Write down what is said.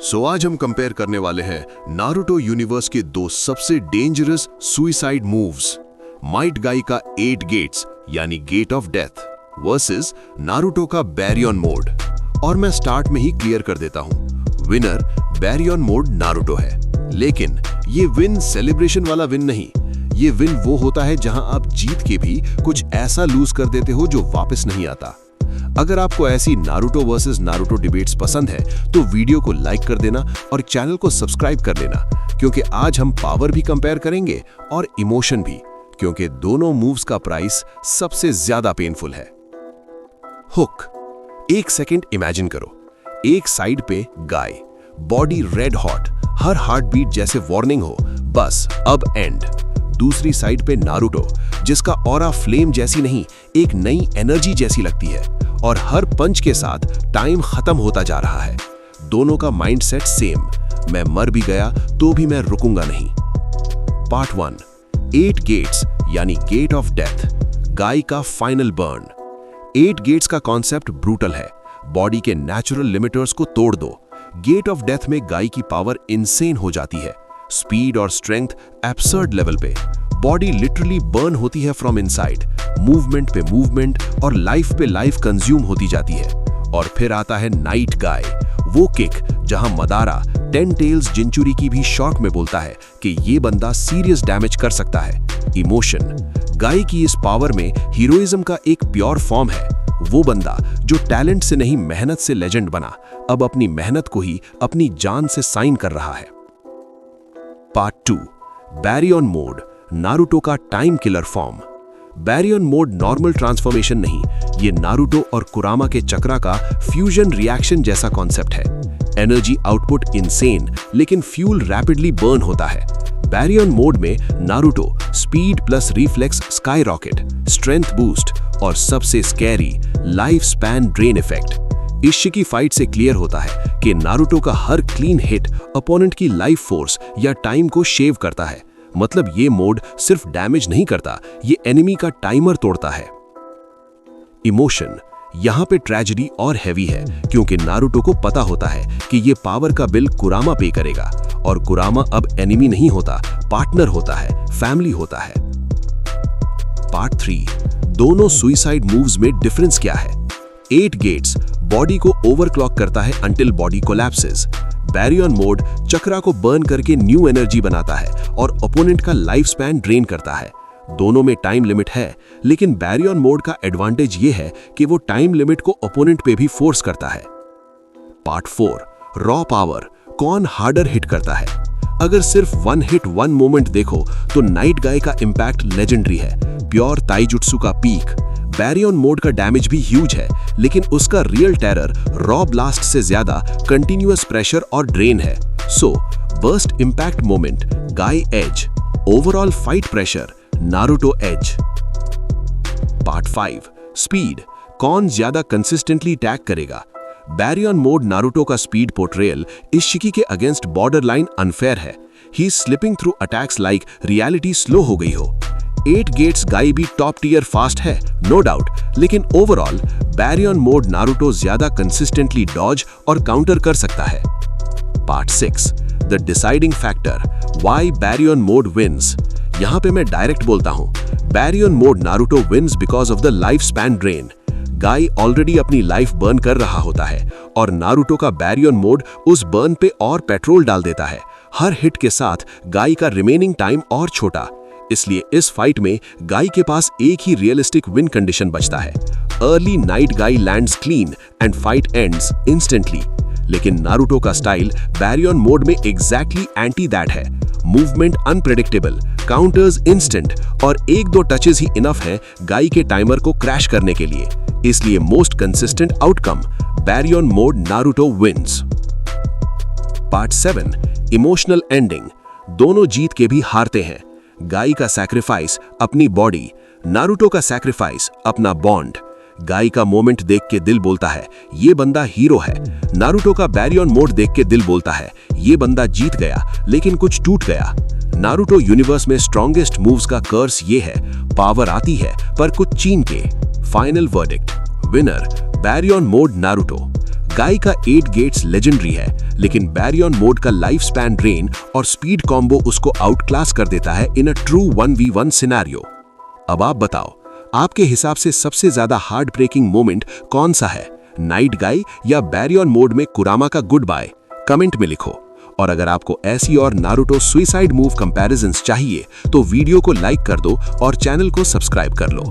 आज हम कंपेयर करने वाले हैं नारुतो यूनिवर्स के दो सबसे डेंजरस सुइसाइड मूव्स, माइट गाई का 8 गेट्स यानी gate of death versus Naruto का बैरियन मोड। और मैं स्टार्ट में ही क्लियर कर देता हूं, विनर बैरियन मोड नारुतो है। लेकिन ये विन सेलिब्रेशन वाला विन नहीं, ये विन वो होता है जहां आप जीत के भी कुछ ऐसा लूज कर देते हो जो वापस नहीं आता। अगर आपको ऐसी नारुतो वर्सेस नारुतो डिबेट्स पसंद है तो वीडियो को लाइक कर देना और चैनल को सब्सक्राइब कर लेना, क्योंकि आज हम पावर भी कंपेयर करेंगे और इमोशन भी, क्योंकि दोनों मूव्स का प्राइस सबसे ज्यादा पेनफुल है। हुक। एक सेकंड इमेजिन करो, एक साइड पे गाय, बॉडी रेड हॉट, हर हार्ट बीट जैसे वार्निंग हो, बस अब एंड। दूसरी साइड पे नारुतो, जिसका ऑरा फ्लेम जैसी नहीं, एक नई एनर्जी जैसी लगती है और हर पंच के साथ टाइम खत्म होता जा रहा है। दोनों का माइंडसेट सेम, मैं मर भी गया तो भी मैं रुकूंगा नहीं। पार्ट 1, 8 गेट्स यानी गेट ऑफ डेथ, गाय का फाइनल बर्न। 8 गेट्स का कॉन्सेप्ट ब्रूटल है, बॉडी के नेचुरल लिमिटर्स को तोड़ दो। गेट ऑफ डेथ में गाय की पावर इनसेन हो जाती है, स्पीड और स्ट्रेंथ एब्सर्ड लेवल पे, बॉडी लिटरली बर्न होती है फ्रॉम इनसाइड, मूवमेंट पे मूवमेंट और लाइफ पे लाइफ कंज्यूम होती जाती है। और फिर आता है नाइट गाय, वो किक जहां मदारा 10 टेल्स जिंचुरी की भी शॉर्ट में बोलता है कि ये बंदा सीरियस डैमेज कर सकता है। इमोशन। गाय की इस पावर में हीरोइज्म का एक प्योर फॉर्म है, वो बंदा जो टैलेंट से नहीं मेहनत से लेजेंड बना, अब अपनी मेहनत को ही अपनी जान से साइन कर रहा है। पार्ट 2, बैरियन मोड, नारुतो का time killer form. Baryon mode normal transformation नहीं, ये नारुतो और कुरामा के चक्रा का फ्यूजन रिएक्शन जैसा कॉन्सेप्ट है। एनर्जी आउटपुट इनसेन, लेकिन फ्यूल रैपिडली बर्न होता है। बैरियन मोड में Naruto speed plus reflex skyrocket, strength boost और सबसे scary life span drain effect. Isshiki fight से क्लियर होता है कि नारुतो का हर क्लीन हिट अपोनेंट की लाइफ फोर्स या टाइम को शेव करता है। मतलब ये मोड सिर्फ डैमेज नहीं करता, ये एनिमी का टाइमर तोड़ता है। इमोशन। यहां पे ट्रेजेडी और हैवी है, क्योंकि नारुतो को पता होता है कि ये पावर का बिल कुरामा पे करेगा, और कुरामा अब एनिमी नहीं होता, पार्टनर होता है, फैमिली होता है। पार्ट 3, दोनों सुइसाइड मूव्स में डिफरेंस क्या है। 8 गेट्स बॉडी को ओवरक्लॉक करता है until body collapses. Baryon mode chakra को बर्न करके न्यू एनर्जी बनाता है और ओपोनेंट का लाइफ स्पैन ड्रेन करता है। दोनों में टाइम लिमिट है, लेकिन बैरियन मोड का एडवांटेज ये है कि वो टाइम लिमिट को ओपोनेंट पे भी फोर्स करता है। पार्ट 4, रॉ पावर, कौन हार्डर हिट करता है। अगर सिर्फ वन हिट वन मोमेंट देखो तो नाइट गाय का इंपैक्ट लेजेंडरी है, प्योर ताइजुत्सु का पीक। बैरियन मोड का डैमेज भी ह्यूज है, लेकिन उसका रियल टेरर रॉ ब्लास्ट से ज्यादा कंटिन्यूअस प्रेशर और ड्रेन है। So burst impact moment Guy edge, overall fight pressure Naruto edge. Part 5, speed, कौन ज्यादा कंसिस्टेंटली टैग करेगा। बैरियन मोड नारुतो का स्पीड पोर्ट्रेयल इश्शिकी के अगेंस्ट बॉर्डर लाइन अनफेयर है। He is slipping through attacks like reality slow हो गई हो। 8 gates Guy भी टॉप टियर फास्ट है, नो डाउट, लेकिन ओवरऑल बैरियन मोड नारुतो ज्यादा कंसिस्टेंटली डॉज और काउंटर कर सकता है। Part 6, the deciding factor, why Baryon mode wins. यहां पे मैं डायरेक्ट बोलता हूं, Baryon mode Naruto wins because of the life span drain. Guy already अपनी लाइफ बर्न कर रहा होता है और नारुतो का बैरियन मोड उस बर्न पे और पेट्रोल डाल देता है। हर हिट के साथ गाय का रिमेनिंग टाइम और छोटा, इसलिए इस फाइट में गाय के पास एक ही रियलिस्टिक विन कंडीशन बचता है। Early night guy lands clean and fight ends instantly. लेकिन नारुतो का स्टाइल बैरियन मोड में एग्जैक्टली एंटी दैट है। मूवमेंट अनप्रेडिक्टेबल, काउंटर्स इंस्टेंट और 1-2 टचेस ही इनफ है गाय के टाइमर को क्रैश करने के लिए। इसलिए most consistent outcome Baryon mode Naruto wins. Part 7, emotional ending, दोनों जीत के भी हारते हैं। गाय का सैक्रिफाइस अपनी बॉडी, नारुतो का सैक्रिफाइस अपना बॉन्ड। गाय का मोमेंट देख के दिल बोलता है ये बंदा हीरो है, नारुतो का बैरियन मोड देख के दिल बोलता है ये बंदा जीत गया लेकिन कुछ टूट गया। नारुतो यूनिवर्स में स्ट्रॉन्गेस्ट मूव्स का कर्स ये है, पावर आती है पर कुछ चीन के। Final verdict, winner Baryon mode Naruto. Guy का 8 गेट्स लेजेंडरी है, लेकिन बैरियन मोड का लाइफ स्पैन ड्रेन और स्पीड कॉम्बो उसको आउटक्लास कर देता है इन अ ट्रू 1v1 सिनेरियो। अब आप बताओ, आपके हिसाब से सबसे ज्यादा हार्ट ब्रेकिंग मोमेंट कौन सा है, नाइट गाय या बैरियन मोड में कुरामा का गुड बाय? कमेंट में लिखो। और अगर आपको ऐसी और नारुतो सुसाइड मूव कंपैरिजंस चाहिए तो वीडियो को लाइक कर दो और चैनल को सब्सक्राइब कर लो।